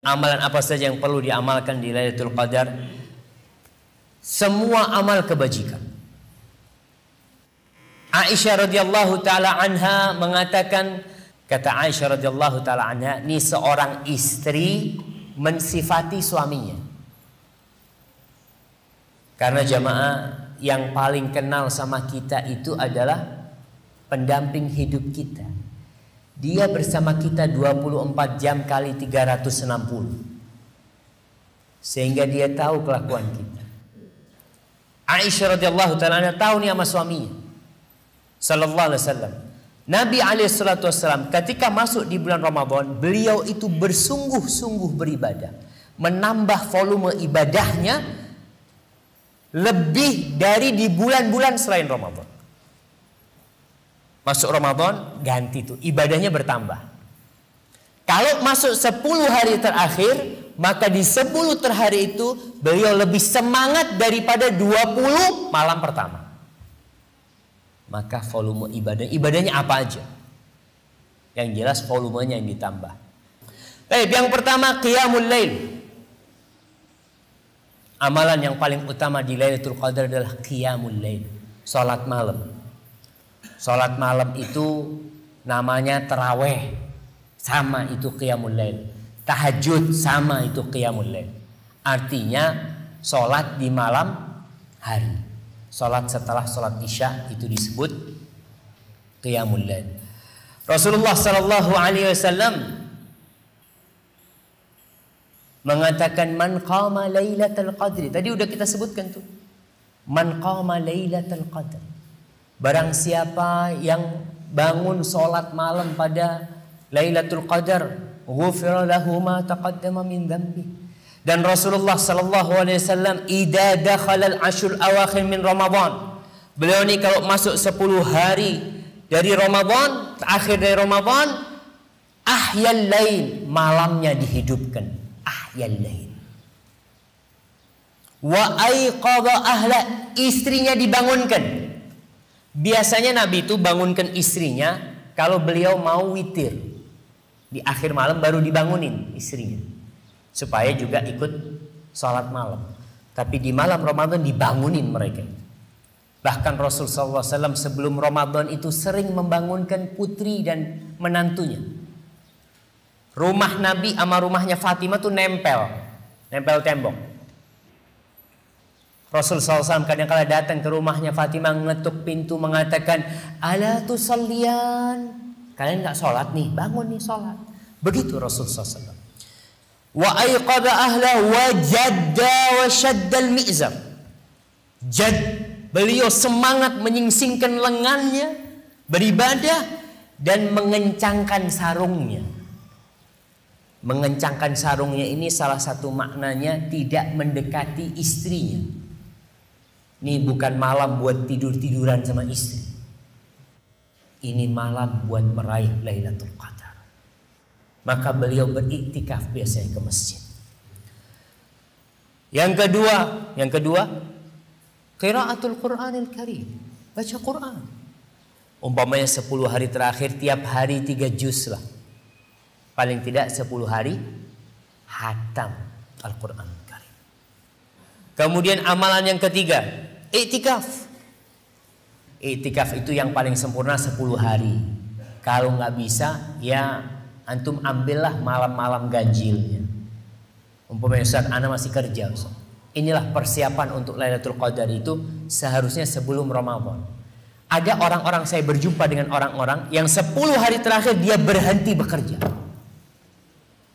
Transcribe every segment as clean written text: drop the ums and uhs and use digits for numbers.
Amalan apa saja yang perlu diamalkan di Lailatul Qadar? Semua amal kebajikan. Aisyah radhiyallahu taala anha mengatakan, kata Aisyah radhiyallahu taala anha, ini seorang istri mensifati suaminya. Karena jamaah, yang paling kenal sama kita itu adalah pendamping hidup kita. Dia bersama kita 24 jam kali 360. Sehingga dia tahu kelakuan kita. Aisyah radhiyallahu taala anha tahu nih sama suaminya sallallahu alaihi wasallam. Nabi alaihi salatu wasallam ketika masuk di bulan Ramadan, beliau itu bersungguh-sungguh beribadah, menambah volume ibadahnya lebih dari di bulan-bulan selain Ramadan. Masuk Ramadan ganti tuh, ibadahnya bertambah. Kalau masuk 10 hari terakhir, maka di 10 hari itu beliau lebih semangat daripada 20 malam pertama. Maka volume ibadahnya apa aja? Yang jelas volumenya yang ditambah. Baik, yang pertama qiyamul lail. Amalan yang paling utama di Lailatul Qadar adalah qiyamul lail, salat malam. Salat malam itu namanya taraweh, sama itu qiyamul lail. Tahajud sama itu qiyamul lail. Artinya salat di malam hari. Salat setelah salat isya itu disebut qiyamul lail. Rasulullah sallallahu alaihi wasallam mengatakan man qama lailatul qadri. Tadi udah kita sebutkan tuh. Man qama lailatul qadri. Barang siapa yang bangun sholat malam pada Lailatul Qadar, ghufira lahu ma taqaddama min dhanbi. Dan Rasulullah sallallahu alaihi wasallam idza dakhala al-ashr awakhir min Ramadan. Beliau ini kalau masuk 10 hari dari Ramadan, akhir dari Ramadan, ahyal lail, malamnya dihidupkan. Ahyal lail. Wa aiqadha ahla, istrinya dibangunkan. Biasanya Nabi itu bangunkan istrinya kalau beliau mau witir. Di akhir malam baru dibangunin istrinya. Supaya juga ikut sholat malam. Tapi di malam Ramadan dibangunin mereka. Bahkan Rasulullah SAW sebelum Ramadan itu sering membangunkan putri dan menantunya. Rumah Nabi sama rumahnya Fatimah tuh nempel tembok. Rasul SAW kadang-kala datang ke rumahnya Fatimah, ngetuk pintu mengatakan, ala tusallian, kalian gak sholat nih, bangun nih sholat. Begitu Rasul SAW. Wa ayqadha ahla wa jadda wa shaddal mi'zar. Beliau semangat menyingsingkan lengannya, beribadah dan mengencangkan sarungnya. Mengencangkan sarungnya ini salah satu maknanya tidak mendekati istrinya. Ini bukan malam buat tidur-tiduran sama istri. Ini malam buat meraih Lailatul Qadar. Maka beliau beriktikaf biasanya ke masjid. Yang kedua, qiraatul Qur'anil Karim, baca Quran. Umpamanya 10 hari terakhir tiap hari 3 juz lah. Paling tidak 10 hari hatam Al-Qur'an Karim. Kemudian amalan yang ketiga, iktikaf. Iktikaf itu yang paling sempurna 10 hari. Kalau nggak bisa, ya antum ambillah malam-malam ganjilnya. Umpamanya Ustaz, ana masih kerja Ustaz. Inilah persiapan untuk Lailatul Qadar itu seharusnya sebelum Ramadan. Ada orang-orang, saya berjumpa dengan orang-orang yang 10 hari terakhir dia berhenti bekerja.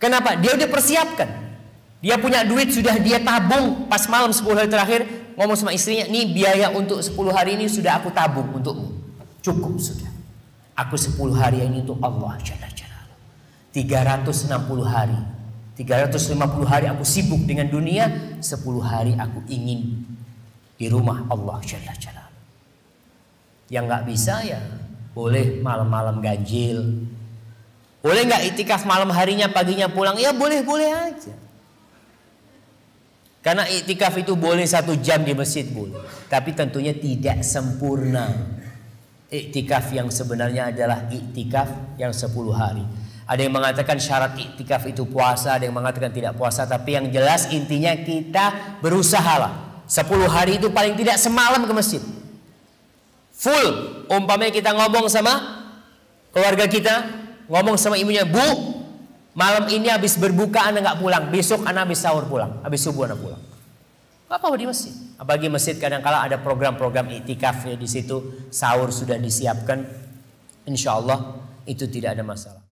Kenapa? Dia udah persiapkan. Dia punya duit, sudah dia tabung. Pas malam 10 hari terakhir ngomong sama istrinya, nih biaya untuk 10 hari ini sudah aku tabung untukmu. Cukup sudah. Aku 10 hari ini untuk Allah Jalla Jalla. 360 hari. 350 hari aku sibuk dengan dunia. 10 hari aku ingin di rumah Allah Jalla Jalla. Yang gak bisa ya boleh malam-malam ganjil. Boleh gak iktikaf malam harinya paginya pulang? Ya boleh-boleh aja. Karena iktikaf itu boleh 1 jam di masjid boleh. Tapi tentunya tidak sempurna. Iktikaf yang sebenarnya adalah iktikaf yang 10 hari. Ada yang mengatakan syarat iktikaf itu puasa, ada yang mengatakan tidak puasa. Tapi yang jelas intinya kita berusahalah 10 hari itu paling tidak semalam ke masjid. Full. Umpamanya kita ngomong sama keluarga kita, ngomong sama ibunya, Bu, malam ini habis berbuka Anda nggak pulang, besok Anda habis sahur pulang, habis subuh Anda pulang. Apa di masjid? Apalagi masjid kadang-kala ada program-program iktikaf ya, di situ sahur sudah disiapkan. Insya Allah itu tidak ada masalah.